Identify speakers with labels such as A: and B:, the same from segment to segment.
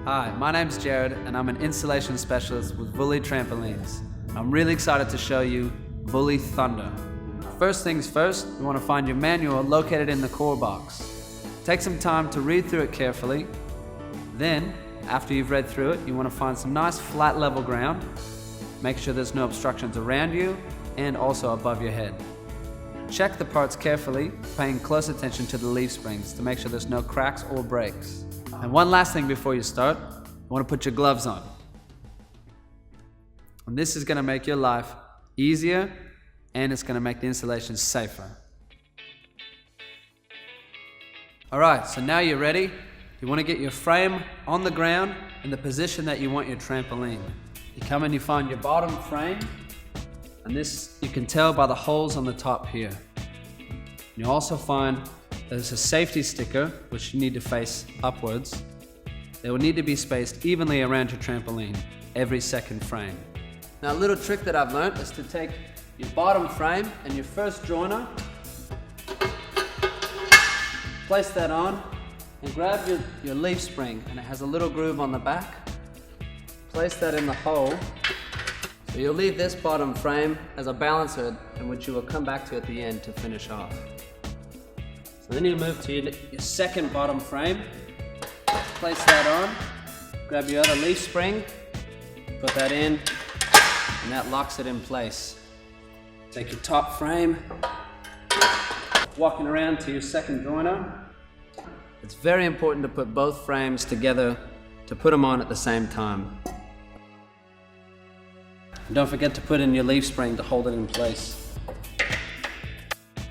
A: Hi, my name's Jared and I'm an installation specialist with Vully Trampolines. I'm really excited to show you Vully Thunder. First things first, you want to find your manual located in the core box. Take some time to read through it carefully. Then, after you've read through it, you want to find some nice flat level ground. Make sure there's no obstructions around you and also above your head. Check the parts carefully, paying close attention to the leaf springs to make sure there's no cracks or breaks. And one last thing before you start, you want to put your gloves on. And this is going to make your life easier and it's going to make the installation safer. Alright, so now you're ready. You want to get your frame on the ground in the position that you want your trampoline. You come and you find your bottom frame, and this you can tell by the holes on the top here. You also find there's a safety sticker which you need to face upwards. They will need to be spaced evenly around your trampoline every second frame. Now a little trick that I've learned is to take your bottom frame and your first joiner, place that on and grab your leaf spring, and it has a little groove on the back. Place that in the hole. So you'll leave this bottom frame as a balancer in which you will come back to at the end to finish off. So then you move to your second bottom frame, place that on, grab your other leaf spring, put that in, and that locks it in place. Take your top frame, walking around to your second joiner. It's very important to put both frames together to put them on at the same time. And don't forget to put in your leaf spring to hold it in place.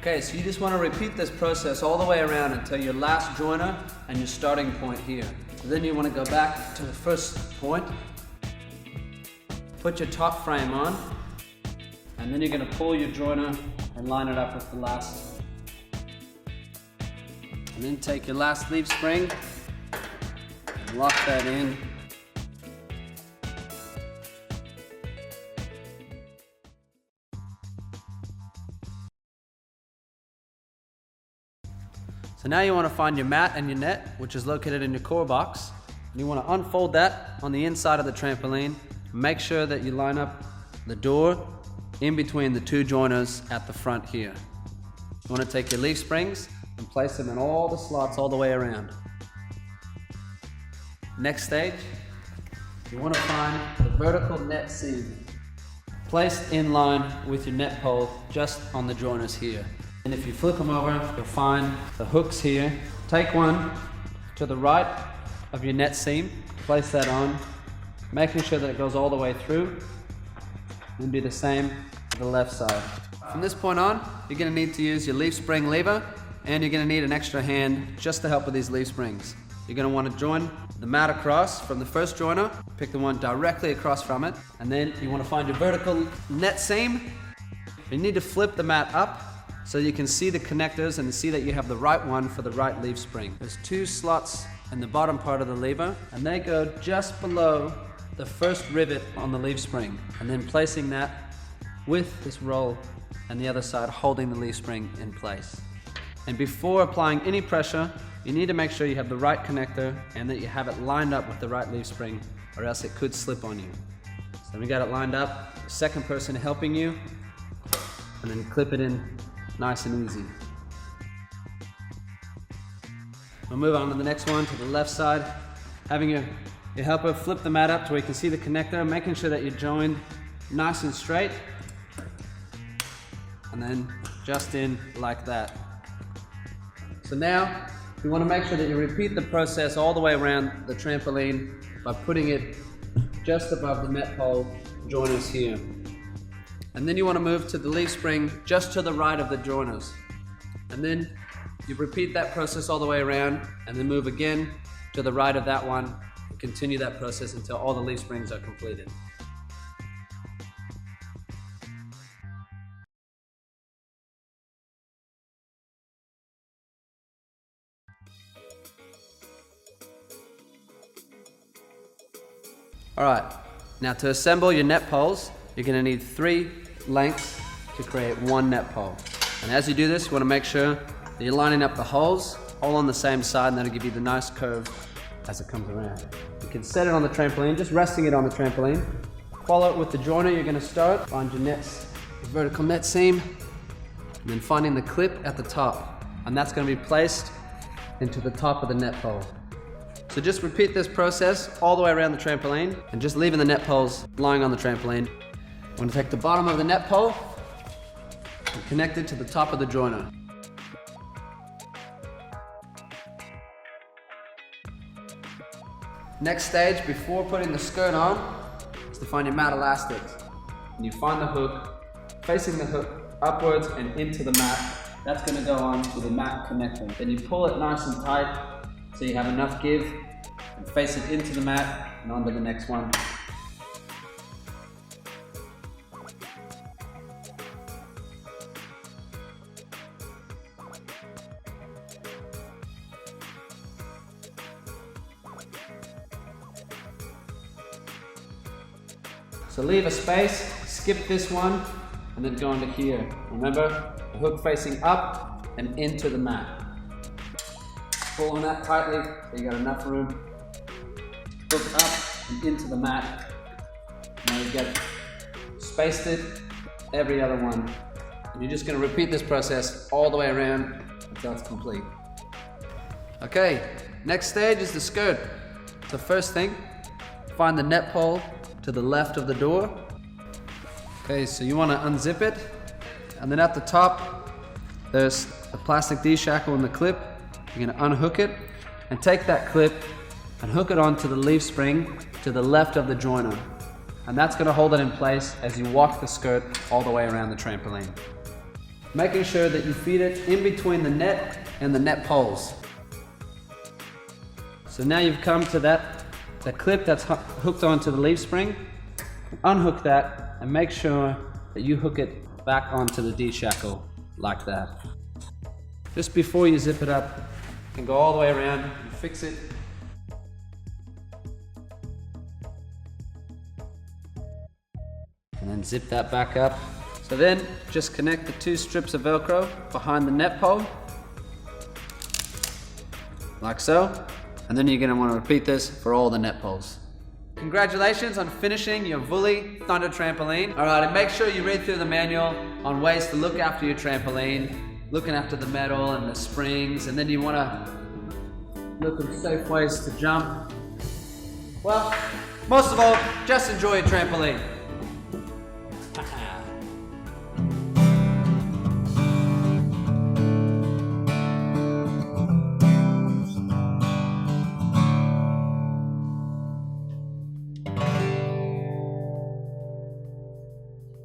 A: Okay, so you just want to repeat this process all the way around until your last joiner and your starting point here. So then you want to go back to the first point, put your top frame on, and then you're going to pull your joiner and line it up with the last. And then take your last leaf spring and lock that in. So now you want to find your mat and your net, which is located in your core box. And you want to unfold that on the inside of the trampoline. Make sure that you line up the door in between the two joiners at the front here. You want to take your leaf springs and place them in all the slots all the way around. Next stage, you want to find the vertical net seam placed in line with your net pole just on the joiners here. And if you flip them over, you'll find the hooks here. Take one to the right of your net seam, place that on, making sure that it goes all the way through, and do the same to the left side. From this point on, you're going to need to use your leaf spring lever, and you're going to need an extra hand just to help with these leaf springs. You're going to want to join the mat across from the first joiner, pick the one directly across from it, and then you want to find your vertical net seam. You need to flip the mat up so you can see the connectors and see that you have the right one for the right leaf spring. There's two slots in the bottom part of the lever, and they go just below the first rivet on the leaf spring, and then placing that with this roll and the other side holding the leaf spring in place. And before applying any pressure, you need to make sure you have the right connector and that you have it lined up with the right leaf spring, or else it could slip on you. So we got it lined up, the second person helping you, and then clip it in nice and easy. We'll move on to the next one, to the left side. Having your helper flip the mat up to where you can see the connector, making sure that you're joined nice and straight, and then just in like that. So now, you want to make sure that you repeat the process all the way around the trampoline by putting it just above the net pole joiners here. And then you want to move to the leaf spring just to the right of the joiners. And then you repeat that process all the way around, and then move again to the right of that one. Continue that process until all the leaf springs are completed. Alright, now to assemble your net poles, you're going to need 3 lengths to create 1 net pole. And as you do this, you want to make sure that you're lining up the holes all on the same side, and that'll give you the nice curve as it comes around. You can set it on the trampoline, just resting it on the trampoline. Follow it with the joiner you're gonna start. Find your nets, your vertical net seam, and then finding the clip at the top. And that's gonna be placed into the top of the net pole. So just repeat this process all the way around the trampoline and just leaving the net poles lying on the trampoline. I'm gonna take the bottom of the net pole and connect it to the top of the joiner. Next stage, before putting the skirt on, is to find your mat elastics. And you find the hook, facing the hook upwards and into the mat. That's going to go on to the mat connector. Then you pull it nice and tight so you have enough give and face it into the mat and onto the next one. So leave a space, skip this one, and then go into here. Remember, the hook facing up and into the mat. Pull on that tightly so you got enough room. Hook up and into the mat. Now you get spaced it, every other one. And you're just gonna repeat this process all the way around until it's complete. Okay, next stage is the skirt. So first thing, find the net pole to the left of the door. Okay, so you want to unzip it, and then at the top there's a plastic D-shackle in the clip. You're going to unhook it and take that clip and hook it onto the leaf spring to the left of the joiner, and that's going to hold it in place as you walk the skirt all the way around the trampoline, making sure that you feed it in between the net and the net poles. So now you've come to that clip that's hooked onto the leaf spring. Unhook that and make sure that you hook it back onto the D-shackle like that. Just before you zip it up, you can go all the way around and fix it. And then zip that back up. So then just connect the two strips of Velcro behind the net pole, like so. And then you're going to want to repeat this for all the net poles. Congratulations on finishing your Vulli Thunder trampoline. Alright, and make sure you read through the manual on ways to look after your trampoline, looking after the metal and the springs, and then you want to look at safe ways to jump. Well, most of all, just enjoy your trampoline.